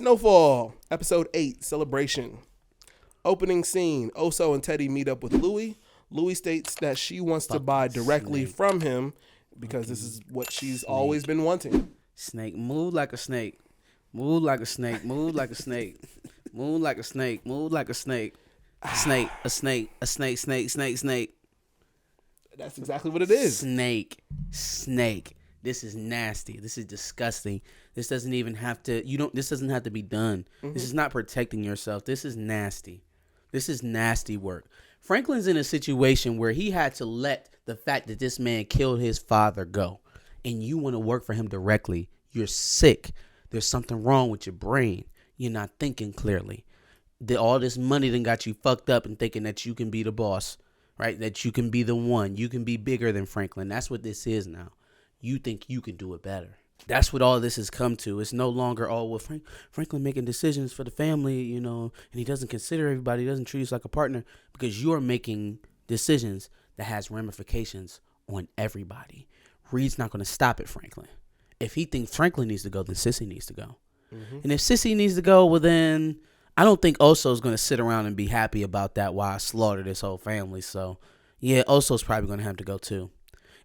Snowfall, episode 8, celebration. Opening scene, Oso and Teddy meet up with Louie. Louie states that she wants to buy directly from him because this is what she's always been wanting. Snake, move like a snake. Move like a snake. Move like a snake. Move like a snake. Move like a snake. Snake, a snake, a snake, snake, snake, snake. That's exactly what it is. Snake. This is nasty. This is disgusting. This doesn't even have to, this doesn't have to be done. Mm-hmm. This is not protecting yourself. This is nasty. This is nasty work. Franklin's in a situation where he had to let the fact that this man killed his father go. And you want to work for him directly. You're sick. There's something wrong with your brain. You're not thinking clearly. All this money then got you fucked up and thinking that you can be the boss, right? That you can be the one. You can be bigger than Franklin. That's what this is now. You think you can do it better. That's what all this has come to. It's no longer, Franklin making decisions for the family, and he doesn't consider everybody. He doesn't treat us like a partner because you're making decisions that has ramifications on everybody. Reed's not going to stop at Franklin. If he thinks Franklin needs to go, then Sissy needs to go. Mm-hmm. And if Sissy needs to go, well, then I don't think Oso's going to sit around and be happy about that while I slaughter this whole family. So, yeah, Oso's probably going to have to go too.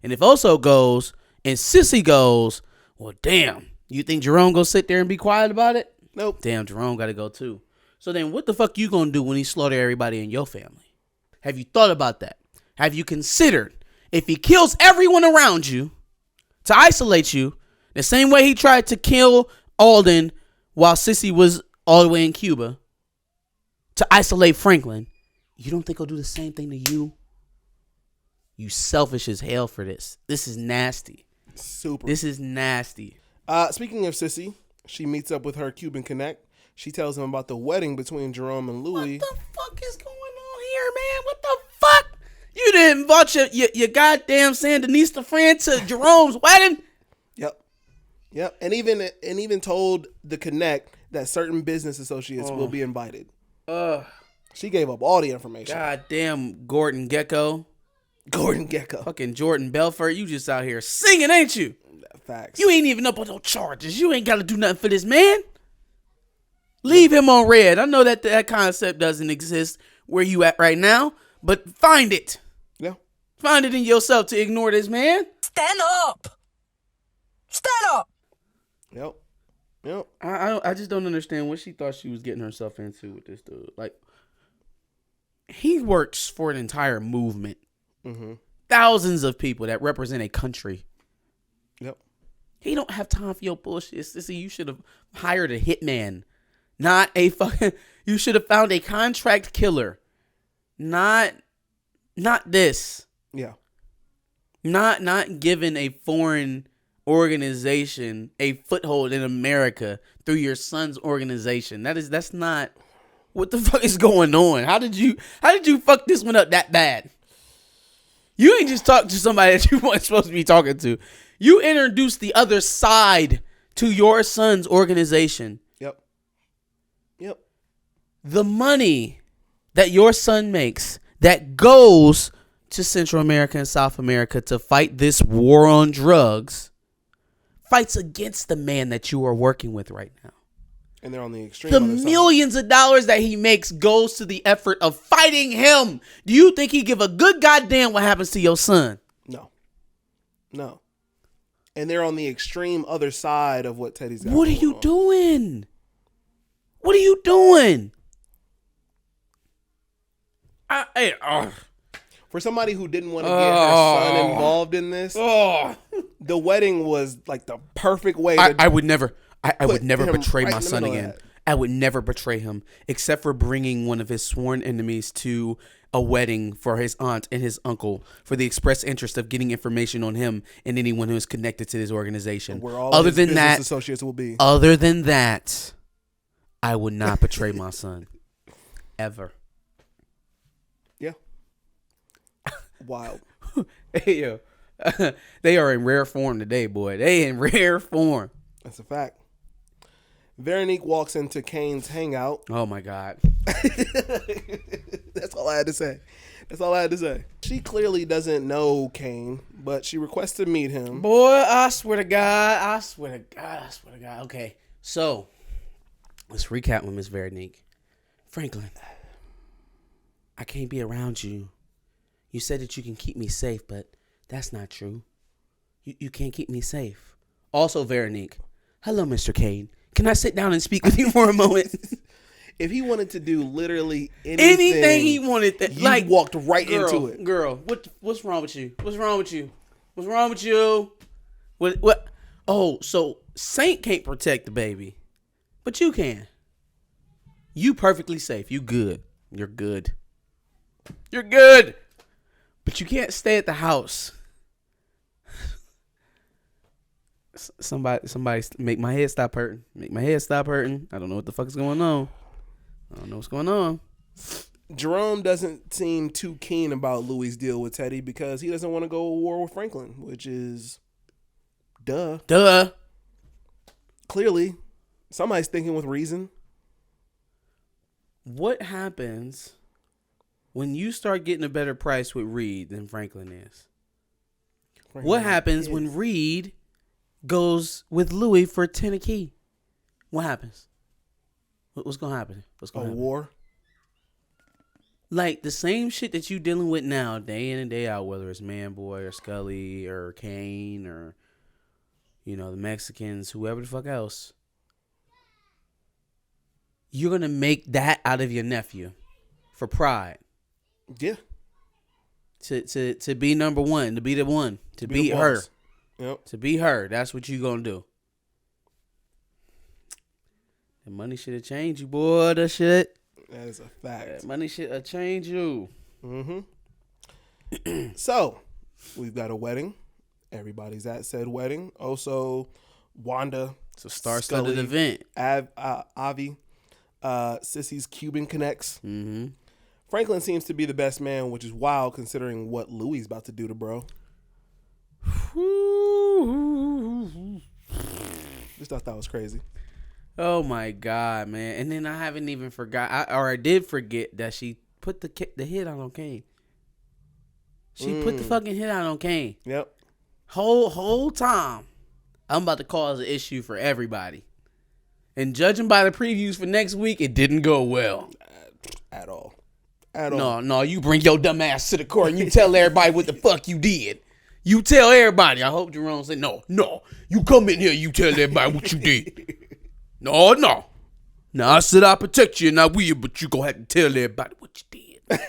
And if Oso goes and Sissy goes, well, damn, you think Jerome gonna sit there and be quiet about it? Nope. Damn, Jerome got to go too. So then what the fuck you gonna do when he slaughter everybody in your family? Have you thought about that? Have you considered if he kills everyone around you to isolate you the same way he tried to kill Alden while Sissy was all the way in Cuba to isolate Franklin, you don't think he'll do the same thing to you? You selfish as hell for this. This is nasty. Super. This is nasty. Speaking of Sissy, she meets up with her Cuban connect. She tells him about the wedding between Jerome and Louie. What the fuck is going on here, man? What the fuck? You didn't invite your goddamn Sandinista friend to Jerome's wedding? Yep. And even told the connect that certain business associates will be invited. She gave up all the information. Goddamn Gordon Gecko. Fucking Jordan Belfort, you just out here singing, ain't you? Facts. You ain't even up on no charges. You ain't got to do nothing for this man. Leave him on red. I know that concept doesn't exist where you at right now, but find it. Yeah. Find it in yourself to ignore this man. Stand up. Yep. I just don't understand what she thought she was getting herself into with this dude. Like, he works for an entire movement. Mm-hmm. Thousands of people that represent a country. Yep. He don't have time for your bullshit. Sissy, you should have hired a hitman, not a fucking. You should have found a contract killer, not this. Yeah. Not given a foreign organization a foothold in America through your son's organization. That's not what the fuck is going on. How did you fuck this one up that bad? You ain't just talk to somebody that you weren't supposed to be talking to. You introduced the other side to your son's organization. Yep. The money that your son makes that goes to Central America and South America to fight this war on drugs fights against the man that you are working with right now. And they're on the extreme. The millions of dollars that he makes goes to the effort of fighting him. Do you think he give a good goddamn what happens to your son? No. And they're on the extreme other side of what Teddy's got. What are you doing? What are you doing? For somebody who didn't want to get her son involved in this, the wedding was like the perfect way. I would never betray my son again. I would never betray him except for bringing one of his sworn enemies to a wedding for his aunt and his uncle for the express interest of getting information on him and anyone who is connected to this organization. Where all his business associates will be. Other than that, I would not betray my son. Ever. Yeah. Wild. Hey, yo. They are in rare form today, boy. They in rare form. That's a fact. Veronique walks into Kane's hangout. Oh, my God. That's all I had to say. She clearly doesn't know Kane, but she requests to meet him. Boy, I swear to God. Okay, so Let's recap with Miss Veronique. Franklin, I can't be around you. You said that you can keep me safe, but that's not true. You can't keep me safe. Also, Veronique. Hello, Mr. Kane. Can I sit down and speak with you for a moment? If he wanted to do literally anything he wanted, you walked right into it. Girl, what's wrong with you? What's wrong with you? What's wrong with you? What? Oh, so Saint can't protect the baby, but you can. You perfectly safe. You good. You're good. You're good. But you can't stay at the house. Somebody make my head stop hurting. Make my head stop hurting. I don't know what the fuck is going on. I don't know what's going on. Jerome doesn't seem too keen about Louie's deal with Teddy because he doesn't want to go to war with Franklin, which is duh. Clearly, somebody's thinking with reason. What happens when you start getting a better price with Reed than Franklin is? What happens when Reed goes with Louie for 10 a key? What happens? What's going to happen? What's going to happen? War? Like the same shit that you dealing with now, day in and day out, whether it's Manboy or Scully or Kane or, you know, the Mexicans, whoever the fuck else. You're going to make that out of your nephew for pride. Yeah. To be number one, to be the one, to beat her. Yep. To be her. That's what you going to do. The money should have changed you, boy. That shit. That is a fact. That money should have changed you. Mm-hmm. So, we've got a wedding. Everybody's at said wedding. Also, Wanda. It's a star-studded event. Avi. Sissy's Cuban connects. Mm-hmm. Franklin seems to be the best man, which is wild considering what Louie's about to do to bro. Just thought that was crazy. Oh my God, man! And then I haven't even forgot, I did forget that she put the hit out on Kane. She put the fucking hit out on Kane. Yep. Whole time, I'm about to cause an issue for everybody. And judging by the previews for next week, it didn't go well. At all. At all. No, you bring your dumb ass to the court and you tell everybody what the fuck you did. You tell everybody. I hope Jerome said, no. You come in here, you tell everybody what you did. No. Now, I said I protect you and I will, but you gonna have to tell everybody what you did.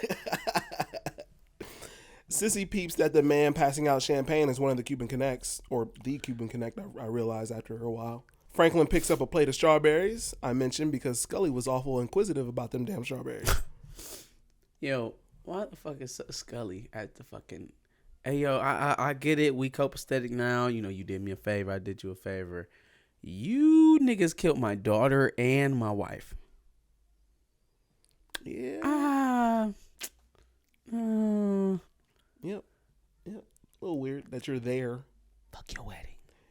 Sissy peeps that the man passing out champagne is one of the Cuban Connects, or the Cuban Connect, I realized after a while. Franklin picks up a plate of strawberries, I mentioned, because Scully was awful inquisitive about them damn strawberries. Yo, why the fuck is Scully at the fucking... Hey, yo, I get it. We copacetic now. You know, you did me a favor. I did you a favor. You niggas killed my daughter and my wife. Yeah. Yep. A little weird that you're there. Fuck your wedding.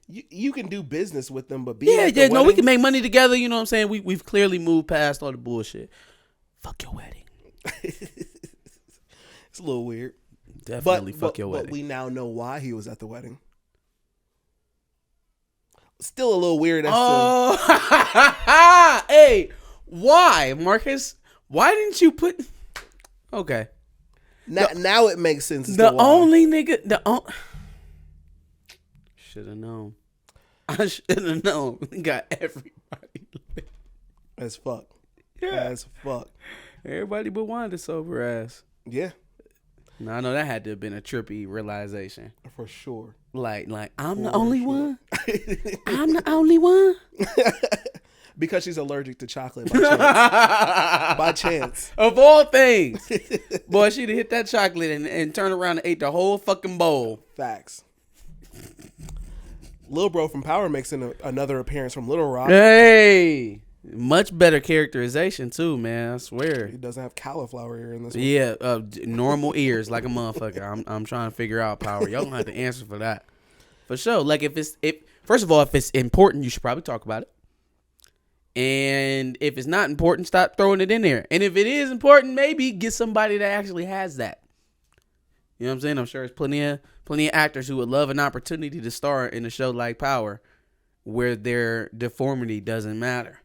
You can do business with them, but no, we can make money together. You know what I'm saying? We've clearly moved past all the bullshit. Fuck your wedding. It's a little weird. Definitely fuck your wedding. But we now know why he was at the wedding. Still a little weird. Hey, why, Marcus? Why didn't you put... Okay. Now it makes sense. The only nigga... Should have known. I should have known. Got everybody. As fuck. Yeah. As fuck. Everybody but Wanda sober ass. Yeah. Now I know that had to have been a trippy realization. For sure. Like I'm the only one. I'm the only one. Because she's allergic to chocolate by chance. By chance. Of all things. Boy, she'd have hit that chocolate and turned around and ate the whole fucking bowl. Facts. Lil Bro from Power makes another appearance from Little Rock. Hey. Much better characterization too, man. I swear. He doesn't have cauliflower ear in this one. Yeah, normal ears like a motherfucker. I'm trying to figure out Power. Y'all gonna have to answer for that. For sure. Like if first of all, if it's important, you should probably talk about it. And if it's not important, stop throwing it in there. And if it is important, maybe get somebody that actually has that. You know what I'm saying? I'm sure there's plenty of actors who would love an opportunity to star in a show like Power, where their deformity doesn't matter.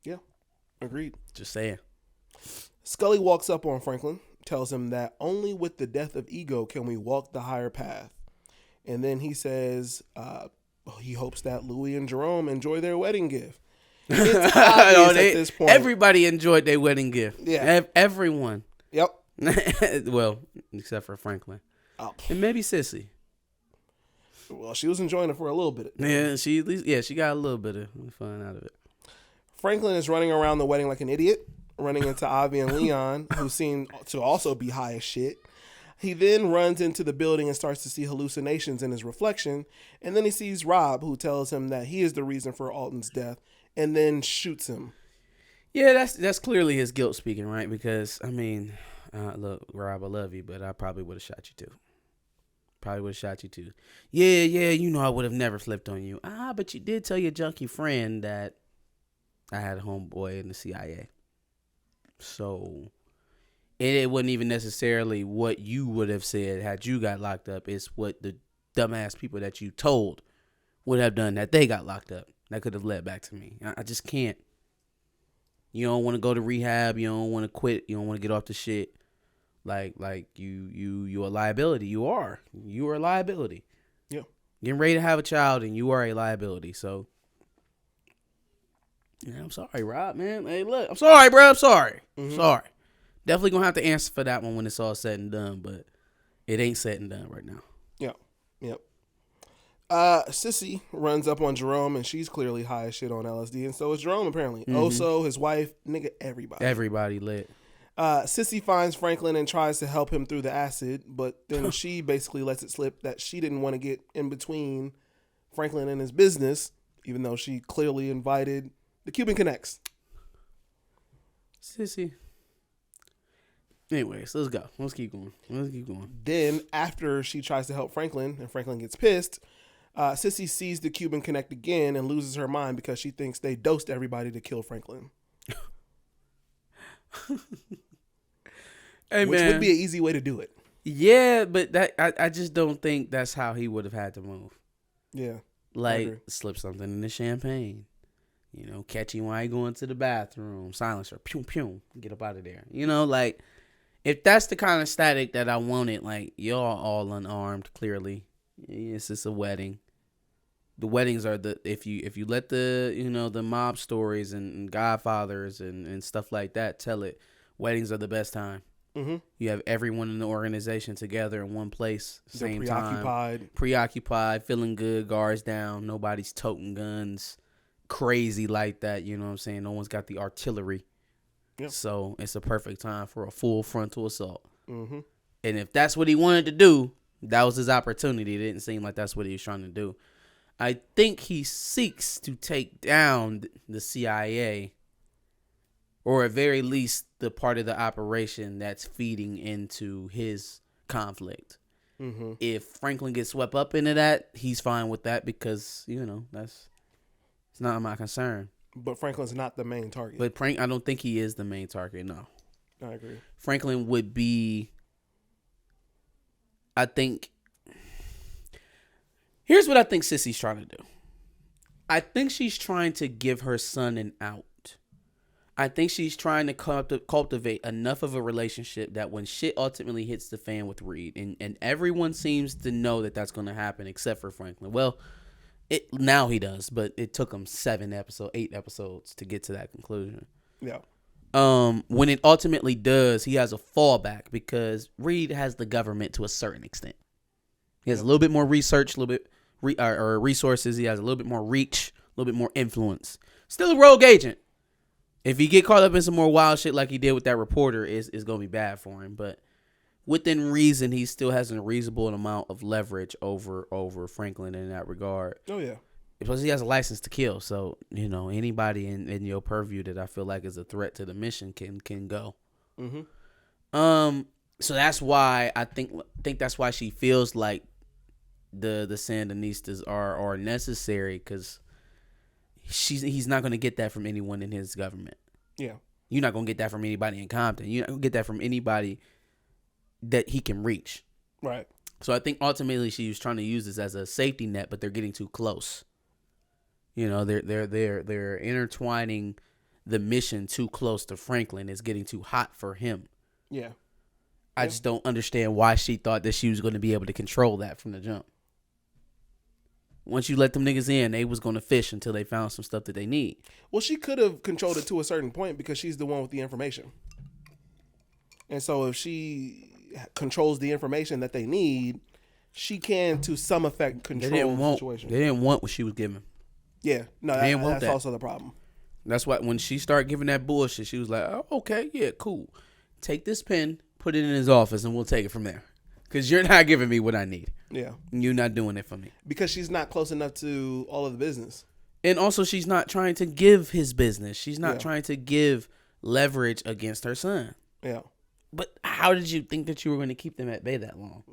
Yeah, agreed. Just saying. Scully walks up on Franklin, tells him that only with the death of ego can we walk the higher path. And then he says he hopes that Louie and Jerome enjoy their wedding gift. It's obvious at this point. Everybody enjoyed their wedding gift. Yeah. Everyone. Yep. Well, except for Franklin. Oh. And maybe Sissy. Well, she was enjoying it for a little bit. Yeah, she got a little bit of fun out of it. Franklin is running around the wedding like an idiot, running into Avi and Leon, who seem to also be high as shit. He then runs into the building and starts to see hallucinations in his reflection, and then he sees Rob, who tells him that he is the reason for Alton's death, and then shoots him. Yeah, that's clearly his guilt speaking, right? Because, I mean, look, Rob, I love you, but I probably would have shot you too. Yeah, you know I would have never flipped on you. But you did tell your junkie friend that I had a homeboy in the CIA. So, it wasn't even necessarily what you would have said had you got locked up. It's what the dumbass people that you told would have done that they got locked up. That could have led back to me. I just can't. You don't want to go to rehab. You don't want to quit. You don't want to get off the shit. Like you a liability. You are a liability. Yeah. Getting ready to have a child and you are a liability. So, yeah, I'm sorry, Rob, man. Hey, look, I'm sorry, bro. I'm sorry. Mm-hmm. Sorry. Definitely gonna have to answer for that one when it's all said and done, but it ain't said and done right now. Yep. Sissy runs up on Jerome, and she's clearly high as shit on LSD, and so is Jerome apparently. Mm-hmm. Oso, his wife, nigga, everybody. Everybody lit. Sissy finds Franklin and tries to help him through the acid, but then she basically lets it slip that she didn't want to get in between Franklin and his business, even though she clearly invited the Cuban Connects. Sissy. Anyways, let's go. Let's keep going. Then, after she tries to help Franklin and Franklin gets pissed, Sissy sees the Cuban Connect again and loses her mind because she thinks they dosed everybody to kill Franklin. Hey, which would be an easy way to do it. Yeah, but that I just don't think that's how he would have had to move. Yeah. Like, slip something in the champagne. You know, catch you while you going to the bathroom. Silencer. Pew, pew. Get up out of there. You know, like, if that's the kind of static that I wanted, like, y'all all unarmed, clearly. It's just a wedding. The weddings are if you let the mob stories and Godfathers and stuff like that tell it, weddings are the best time. Mm-hmm. You have everyone in the organization together in one place, same time. Preoccupied, feeling good, guards down, nobody's toting guns, crazy like that. You know what I'm saying? No one's got the artillery. Yep. So it's a perfect time for a full frontal assault. Mm-hmm. And if that's what he wanted to do, that was his opportunity. It didn't seem like that's what he was trying to do. I think he seeks to take down the CIA, or at very least the part of the operation that's feeding into his conflict. Mm-hmm. If Franklin gets swept up into that, he's fine with that because, it's not my concern. But Franklin's not the main target. But I don't think he is the main target, no. I agree. Franklin would be, I think, here's what I think Sissy's trying to do. I think she's trying to give her son an out. I think she's trying to cultivate enough of a relationship that when shit ultimately hits the fan with Reed, and everyone seems to know that that's going to happen except for Franklin. Well, now he does, but it took him 8 episodes to get to that conclusion. Yeah. When it ultimately does, he has a fallback because Reed has the government to a certain extent. He has a little bit more research, a little bit or resources. He has a little bit more reach, a little bit more influence. Still a rogue agent. If he get caught up in some more wild shit like he did with that reporter, it's going to be bad for him. But within reason, he still has a reasonable amount of leverage over Franklin in that regard. Oh, yeah. Plus, he has a license to kill. So, anybody in your purview that I feel like is a threat to the mission can go. Mm-hmm. So that's why I think that's why she feels like the Sandinistas are necessary, because he's not going to get that from anyone in his government. Yeah. You're not going to get that from anybody in Compton. You're not going to get that from anybody that he can reach. Right. So I think ultimately she was trying to use this as a safety net, but they're getting too close. They're intertwining the mission too close to Franklin. It's getting too hot for him. Yeah. I just don't understand why she thought that she was going to be able to control that from the jump. Once you let them niggas in, they was going to fish until they found some stuff that they need. Well, she could have controlled it to a certain point because she's the one with the information. And so if she controls the information that they need, she can, to some effect, control the situation. They didn't want what she was giving. Yeah. No, that's also the problem. That's why when she started giving that bullshit, she was like, oh, okay, yeah, cool. Take this pen, put it in his office, and we'll take it from there. Because you're not giving me what I need. Yeah. You're not doing it for me. Because she's not close enough to all of the business. And also, she's not trying to give his business. She's not trying to give leverage against her son. Yeah. But how did you think that you were going to keep them at bay that long?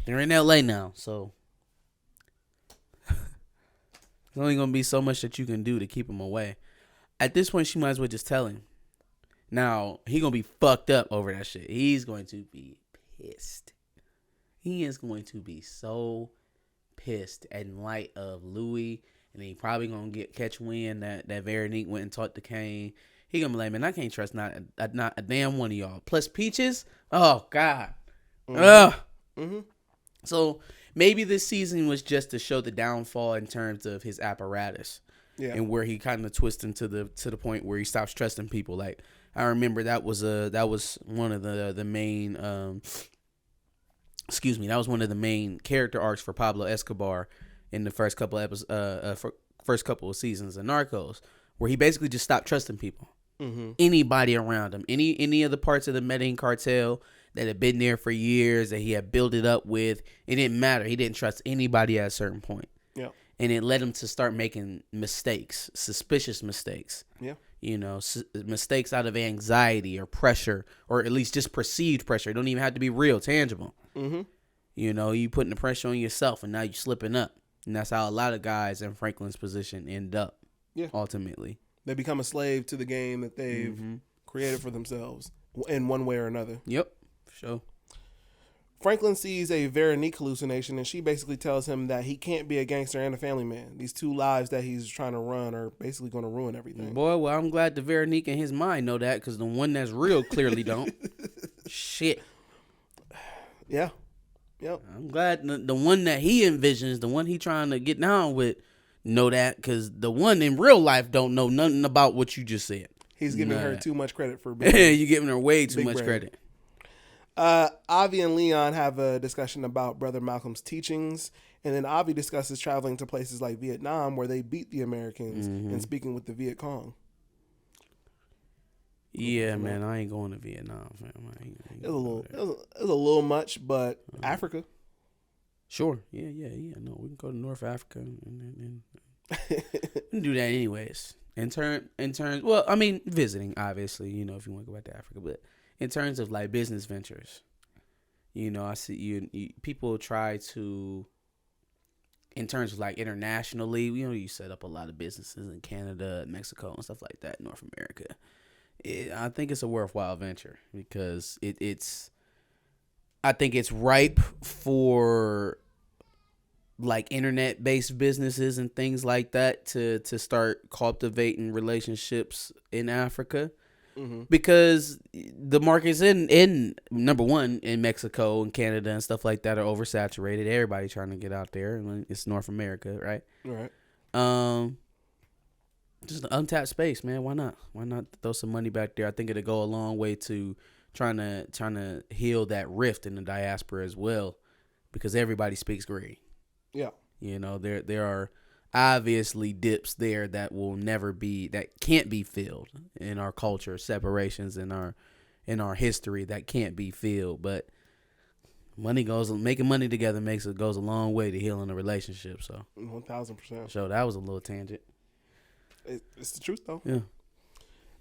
They're in L.A. now, so there's only going to be so much that you can do to keep them away. At this point, she might as well just tell him. Now, he going to be fucked up over that shit. He's going to be pissed. He is going to be so pissed in light of Louie, and he probably going to catch wind that Veronique went and talked to Kane. He going to be like, man, I can't trust not a damn one of y'all. Plus Peaches, oh, God. Mm-hmm. Ugh. Mm-hmm. So maybe this season was just to show the downfall in terms of his apparatus. Yeah. And where he kind of twisted to the point where he stops trusting people. Like, I remember that was one of the main that was one of the main character arcs for Pablo Escobar in the first couple of seasons of Narcos, where he basically just stopped trusting people. Mm-hmm. Anybody around him, any of the parts of the Medellin cartel that had been there for years, that he had built it up with, it didn't matter. He didn't trust anybody at a certain point. Yeah. And it led him to start making mistakes, suspicious mistakes. Yeah. You know, mistakes out of anxiety or pressure, or at least just perceived pressure. It don't even have to be real, tangible. Mm-hmm. You know, you putting the pressure on yourself, and now you slipping up. And that's how a lot of guys in Franklin's position end up. Yeah. Ultimately. They become a slave to the game that they've created for themselves in one way or another. Yep. Sure. Franklin sees a Veronique hallucination, and she basically tells him that he can't be a gangster and a family man. These two lives that he's trying to run are basically going to ruin everything. Boy, well, I'm glad the Veronique in his mind know that, because the one that's real clearly don't. Shit. Yeah. Yep. I'm glad the one that he envisions, the one he trying to get down with, know that, because the one in real life don't know nothing about what you just said. He's giving her too much credit for being you giving her way too much credit. Avi and Leon have a discussion about Brother Malcolm's teachings, and then Avi discusses traveling to places like Vietnam where they beat the Americans and speaking with the Viet Cong. Yeah, man, I ain't going to Vietnam, fam. It was a little much, but Africa. Sure. Yeah. No, we can go to North Africa and we can do that anyways. In terms, well, I mean, visiting, obviously, you know, if you want to go back to Africa, but in terms of like business ventures, you know, I see you people try to, in terms of like internationally, you know, you set up a lot of businesses in Canada, Mexico, and stuff like that, North America. I think it's a worthwhile venture because I think it's ripe for like internet-based businesses and things like that to start cultivating relationships in Africa. Because the markets in number one in Mexico and Canada and stuff like that are oversaturated. Everybody trying to get out there. It's North America, right? Right. Just an untapped space, man. Why not? Why not throw some money back there? I think it'll go a long way to trying to heal that rift in the diaspora as well, because everybody speaks Greek. Yeah. You know, there are obviously dips there that can't be filled in our culture, separations in our history that can't be filled. But making money together goes a long way to healing a relationship. So 1,000%. So that was a little tangent. It's the truth though. Yeah.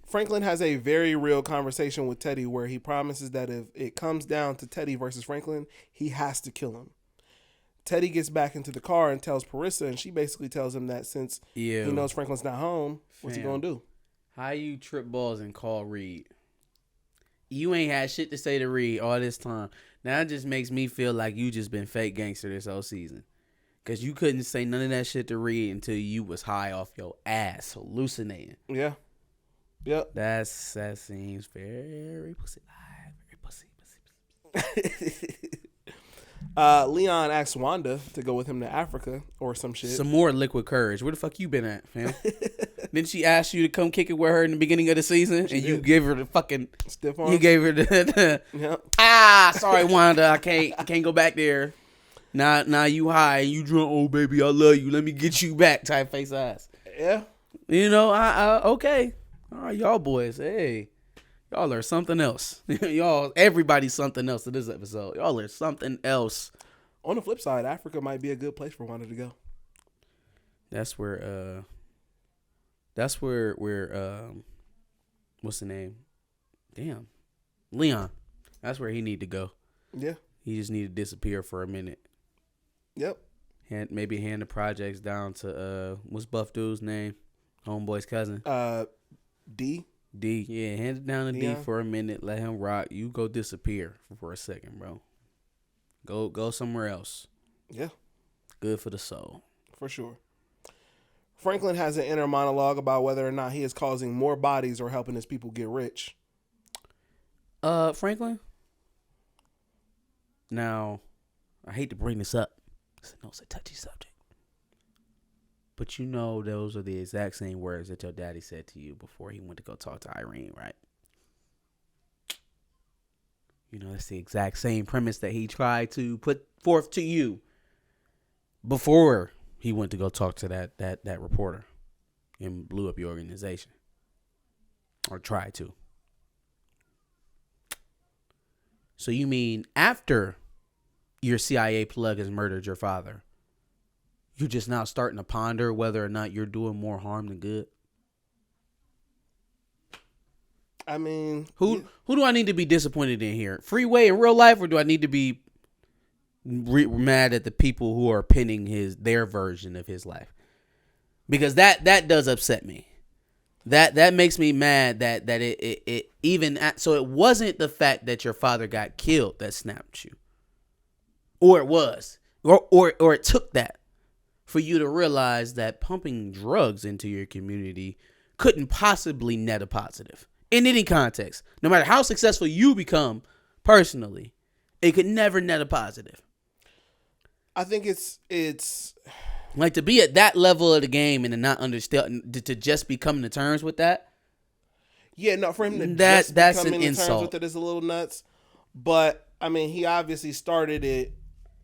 Franklin has a very real conversation with Teddy where he promises that if it comes down to Teddy versus Franklin, he has to kill him. Teddy gets back into the car and tells Parissa, and she basically tells him that since he knows Franklin's not home, what's he gonna do? How you trip balls and call Reed? You ain't had shit to say to Reed all this time. Now it just makes me feel like you just been fake gangster this whole season. Because you couldn't say none of that shit to Reed until you was high off your ass, hallucinating. Yeah. Yep. That seems very pussy. Very pussy. Leon asked Wanda to go with him to Africa or some shit. Some more liquid courage. Where the fuck you been at, fam? Didn't she ask you to come kick it with her in the beginning of the season? She and did. you gave her the fucking Stiff arm. You gave her the Yep. sorry, Wanda, I can't go back there. Now you high, you drunk. Oh baby, I love you. Let me get you back. Type face ass. Yeah. You know, I okay. All right, y'all boys. Hey, y'all are something else. Everybody's something else to this episode. Y'all are something else. On the flip side, Africa might be a good place for Wanda to go. That's where what's the name? Damn. Leon. That's where he need to go. Yeah. He just need to disappear for a minute. Yep. Maybe hand the projects down to what's Buff Dude's name? Homeboy's cousin. D. Yeah, hand it down to Dion. D for a minute. Let him rock. You go disappear for a second, bro. Go somewhere else. Yeah. Good for the soul. For sure. Franklin has an inner monologue about whether or not he is causing more bodies or helping his people get rich. Franklin? Now, I hate to bring this up. It's a touchy subject. But you know those are the exact same words that your daddy said to you before he went to go talk to Irene, right? You know, that's the exact same premise that he tried to put forth to you before he went to go talk to that reporter and blew up your organization. Or tried to. So you mean after your CIA plug has murdered your father, you're just now starting to ponder whether or not you're doing more harm than good? I mean, who do I need to be disappointed in here? Freeway in real life, or do I need to be mad at the people who are pinning their version of his life? Because that does upset me. That makes me mad that it even so it wasn't the fact that your father got killed that snapped you, or it was, or it took that for you to realize that pumping drugs into your community couldn't possibly net a positive in any context. No matter how successful you become personally, it could never net a positive. I think it's like to be at that level of the game and to not understand, to just be coming to terms with that. Yeah, no, for him to that's come an into insult. terms with it is a little nuts. But I mean, he obviously started it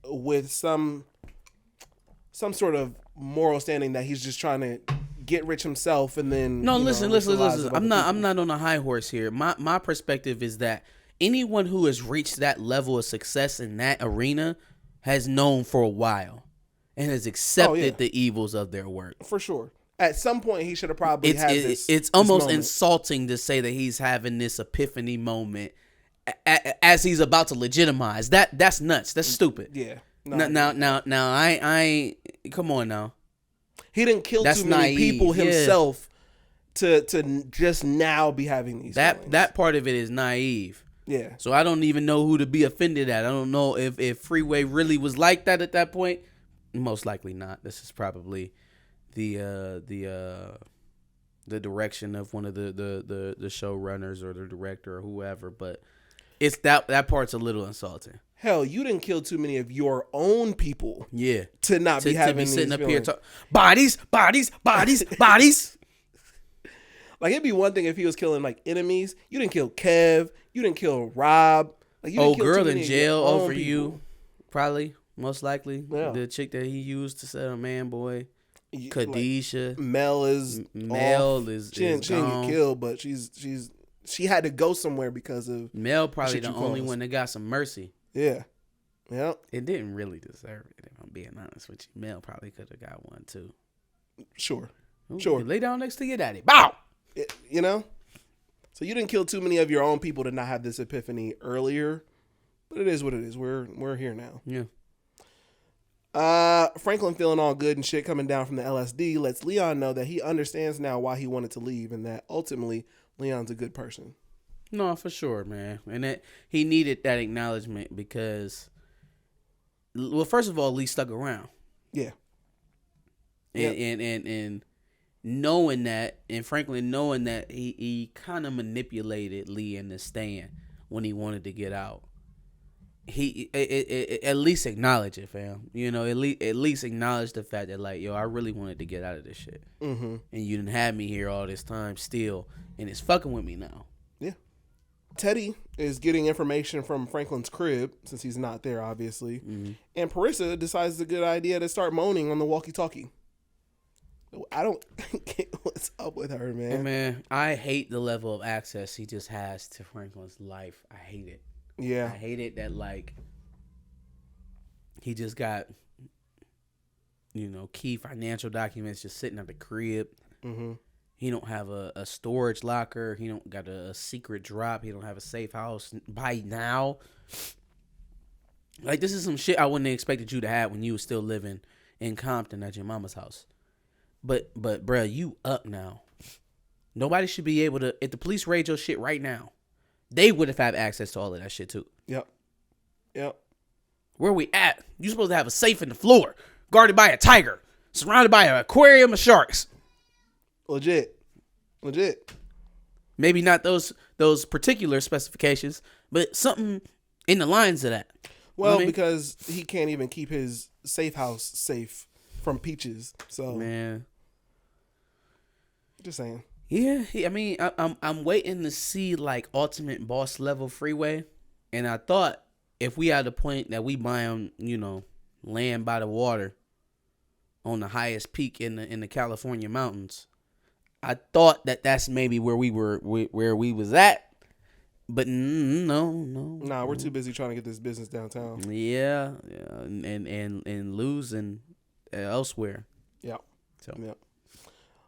with some sort of moral standing that he's just trying to get rich himself, and then listen. I'm not on a high horse here. My perspective is that anyone who has reached that level of success in that arena has known for a while and has accepted the evils of their work. For sure. At some point, he should have probably had this. It's almost insulting to say that he's having this epiphany moment as he's about to legitimize. That's nuts. That's stupid. Yeah. Now, I come on now. He didn't kill too many people himself to just now be having these feelings. That part of it is naive. Yeah. So I don't even know who to be offended at. I don't know if Freeway really was like that at that point. Most likely not. This is probably the direction of one of the showrunners or the director or whoever. But it's that part's a little insulting. Hell, you didn't kill too many of your own people. Yeah. To not be having these sitting up feelings. here bodies. Like, it'd be one thing if he was killing like enemies. You didn't kill Kev. You didn't kill Rob. Like, you didn't kill girl too many in of your jail own over people. you. Probably, most likely. Yeah. The chick that he used to set a man boy. Khadijah. Like, Mel is she didn't gone. get killed, but she had to go somewhere because of Mel probably shit the you only caused. one that got some mercy. Yeah. Yep. It didn't really deserve it, if I'm being honest with you. Mel probably could have got one too. Sure. Ooh, Sure. you lay down next to your daddy. Bow! You know? So you didn't kill too many of your own people to not have this epiphany earlier. But it is what it is. We're here now. Yeah. Franklin feeling all good and shit coming down from the LSD lets Leon know that he understands now why he wanted to leave and that ultimately Leon's a good person. No, for sure, man. And that he needed that acknowledgement because, well, first of all, Lee stuck around. Yeah. And knowing that, and Franklin knowing that he kind of manipulated Lee into staying when he wanted to get out. He at least acknowledge it, fam. You know, at least acknowledge the fact that, like, yo, I really wanted to get out of this shit, and you didn't have me here all this time still, and it's fucking with me now. Yeah. Teddy is getting information from Franklin's crib since he's not there, obviously, and Parissa decides it's a good idea to start moaning on the walkie-talkie. I don't get what's up with her, man. Hey, man, I hate the level of access he just has to Franklin's life. I hate it. Yeah. I hate it that, like, he just got, you know, key financial documents just sitting at the crib. Mm-hmm. He don't have a storage locker. He don't got a secret drop. He don't have a safe house by now. Like, this is some shit I wouldn't have expected you to have when you was still living in Compton at your mama's house. But bruh, you up now. Nobody should be able to, if the police raid your shit right now, they would have had access to all of that shit too. Yep. Where we at? You supposed to have a safe in the floor, guarded by a tiger, surrounded by an aquarium of sharks. Legit. Maybe not those particular specifications, but something in the lines of that. Well, you know what I mean? Because he can't even keep his safe house safe from Peaches. So, man, just saying. Yeah, I'm waiting to see, like, ultimate boss level Freeway, and I thought if we had a point that we buy him, you know, land by the water on the highest peak in the California mountains, I thought that's maybe where we was at, but no. Nah, we're too busy trying to get this business downtown. Yeah, and losing elsewhere. Yeah. So. Yeah.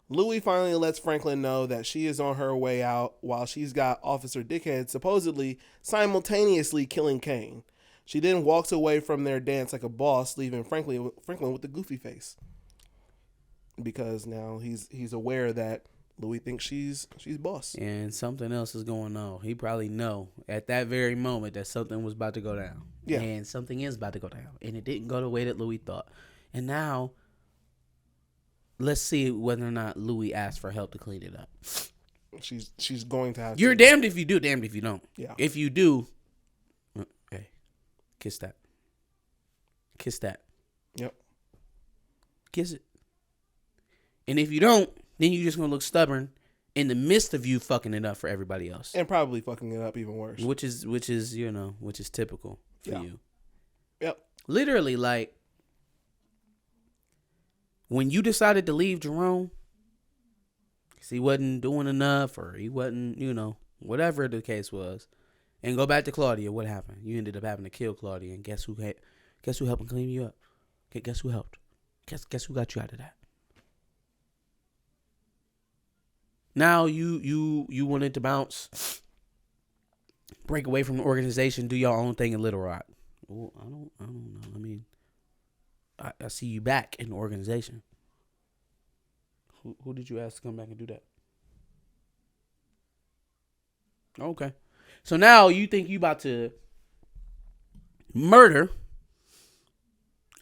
Louie finally lets Franklin know that she is on her way out while she's got Officer Dickhead supposedly simultaneously killing Kane. She then walks away from their dance like a boss, leaving Franklin with the goofy face. Because now he's aware that Louie thinks she's boss. And something else is going on. He probably know at that very moment that something was about to go down. Yeah. And something is about to go down. And it didn't go the way that Louie thought. And now, let's see whether or not Louie asks for help to clean it up. She's going to have You're to. damned if you do, damned if you don't. Yeah. If you do, hey, kiss that. Kiss that. Yep. Kiss it. And if you don't, then you're just going to look stubborn in the midst of you fucking it up for everybody else. And probably fucking it up even worse. Which is typical for you. Yep. Literally, like, when you decided to leave Jerome, because he wasn't doing enough or he wasn't, whatever the case was, and go back to Claudia, what happened? You ended up having to kill Claudia, and guess who helped and clean you up? Guess who helped? Guess who got you out of that? Now you wanted to bounce, break away from the organization, do your own thing in Little Rock. Well, I don't know. I mean, I see you back in the organization. Who did you ask to come back and do that? Okay. So now you think you about to murder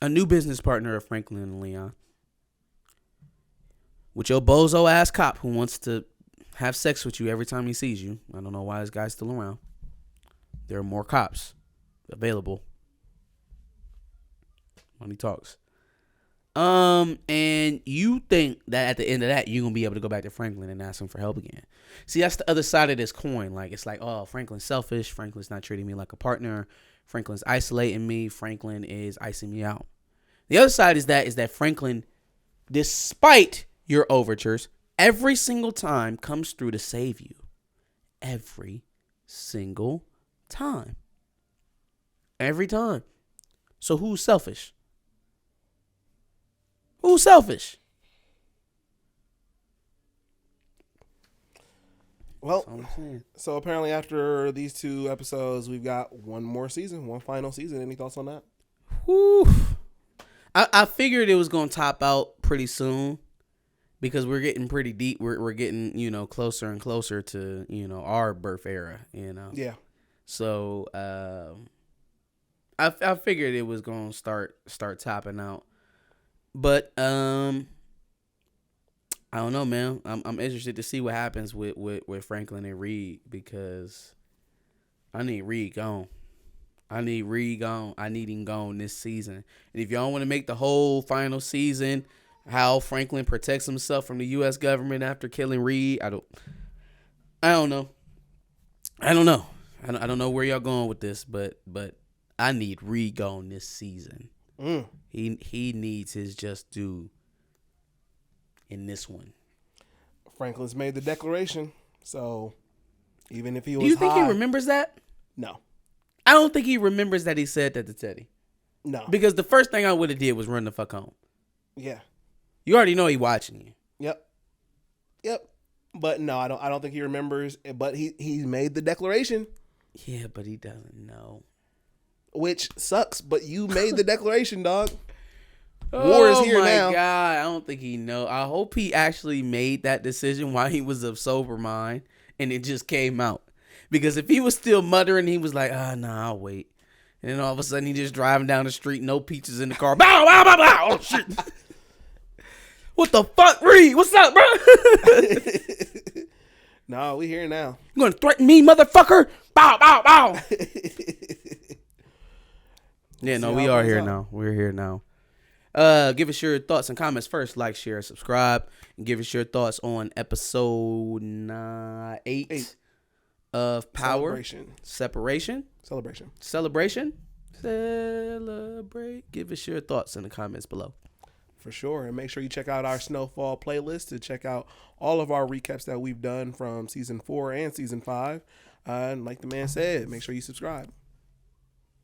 a new business partner of Franklin and Leon with your bozo ass cop who wants to have sex with you every time he sees you. I don't know why this guy's still around. There are more cops available when he talks. And you think that at the end of that, you're going to be able to go back to Franklin and ask him for help again. See, that's the other side of this coin. Like, it's like, oh, Franklin's selfish. Franklin's not treating me like a partner. Franklin's isolating me. Franklin is icing me out. The other side is that Franklin, despite your overtures, every single time comes through to save you. Every single time. Every time. So who's selfish? Who's selfish? Well, so apparently after these 2 episodes, we've got one final season. Any thoughts on that? Whew. I figured it was going to top out pretty soon because we're getting pretty deep. We're getting, closer and closer to, our birth era, Yeah. So I figured it was going to start topping out. But I don't know, man. I'm interested to see what happens with Franklin and Reed, because I need Reed gone. I need him gone this season. And if y'all want to make the whole final season how Franklin protects himself from the U.S. government after killing Reed, I don't know. I don't know where y'all going with this, but I need Reed gone this season. He needs his just due in this one. Franklin's made the declaration, so even if he was Do you think high, he remembers that? No. I don't think he remembers that he said that to Teddy. No. Because the first thing I would have did was run the fuck home. Yeah. You already know he watching you. Yep. But no, I don't think he remembers. But he made the declaration. Yeah, but he doesn't know. Which sucks, but you made the declaration, dog. War is here now. Oh my God, I don't think he know. I hope he actually made that decision while he was of sober mind and it just came out. Because if he was still muttering, he was like, nah, I'll wait. And then all of a sudden he just driving down the street, no peaches in the car. Bow, bow, bow, bow. Oh shit. What the fuck, Reed? What's up, bro? No, we here now. You gonna threaten me, motherfucker? Bow, bow, bow. Yeah, no, we are here now. We're here now. Give us your thoughts and comments first. Like, share, subscribe, and give us your thoughts on episode 8 of Power. Celebration. Give us your thoughts in the comments below. For sure. And make sure you check out our Snowfall playlist to check out all of our recaps that we've done from season 4 and season 5. And like the man said, make sure you subscribe.